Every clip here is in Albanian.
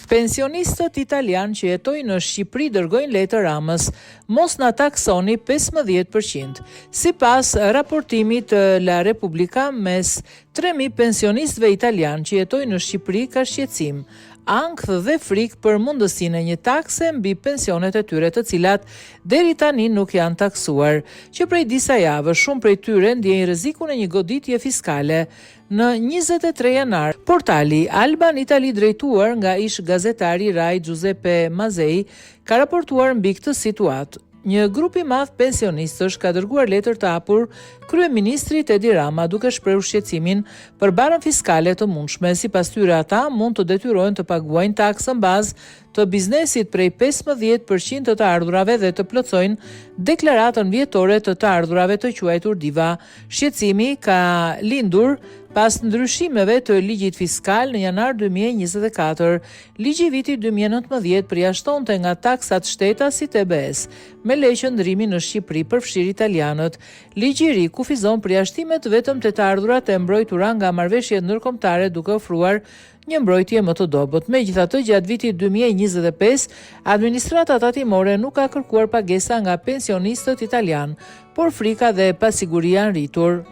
Pensionistët italian që jetojnë në Shqipëri dërgojnë letër Ramës, mos na taksoni 15%. Sipas raportimit të La Repubblica, mes 3.000 pensionistëve italian që jetojnë në Shqipëri ka shqetësim, ankth dhe frikë për mundësinë e një takse mbi pensionet e tyre, të cilat deri tani nuk janë taksuar, që prej disa javësh shumë prej tyre ndjejnë rrezikun e një goditje fiskale. Në 23 janar, portali Alban Italy, drejtuar nga ish gazetari Rai Giuseppe Mazei, ka raportuar mbi këtë situatë. Një grup i madh pensionistësh ka dërguar letër të hapur kryeministrit Edi Rama duke shprehur shqetësimin për barën fiskale të mundshme. Sipas tyre, ata mund të detyrohen të paguajnë taksën bazë të biznesit prej 15% të ardhurave dhe të plotësojnë deklaratën vjetore të ardhurave të quajtur diva. Shqetësimi ka lindur pas ndryshimeve të ligjit fiskal në janar 2024. Ligji i vitit 2019 përjashtonte nga taksat shteta si TBS, me leje qëndrimi në Shqipëri përfshir italianët. Ligji i ri kufizon përjashtimet vetëm te të ardhurat e mbrojtura nga marrëveshjet ndërkombëtare, duke ofruar një mbrojtje më të dobët. Megjithatë, gjatë vitit 2025, administrata tatimore nuk ka kërkuar pagesa nga pensionistët italian, por frika dhe pasiguria ngritur.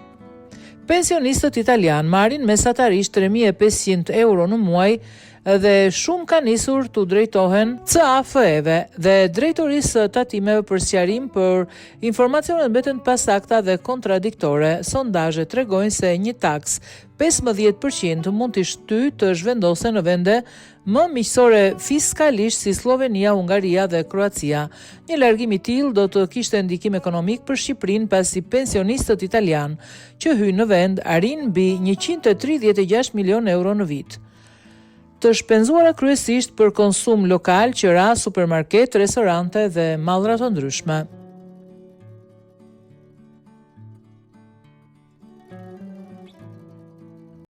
Pensionistët italian marrin mesatarisht 3.500 euro në muaj dhe shumë kanë nisur të drejtohen CAF-eve dhe drejtorisë tatimeve për sqarim, për informacionet mbeten të pasakta dhe kontradiktore. Sondazhet tregojnë se një taks 15% mund të shtyjë të zhvendosen në vende më miqësore fiskalisht si Slovenia, Hungaria dhe Kroacia. Një largim i tillë do të kishte ndikim ekonomik për Shqipërinë, pasi pensionistët italian që hyjnë në vend arrin mbi 136 milion euro në vit, të shpenzuara kryesisht për konsum lokal, qira, supermarket, restorante dhe mallra të ndryshme.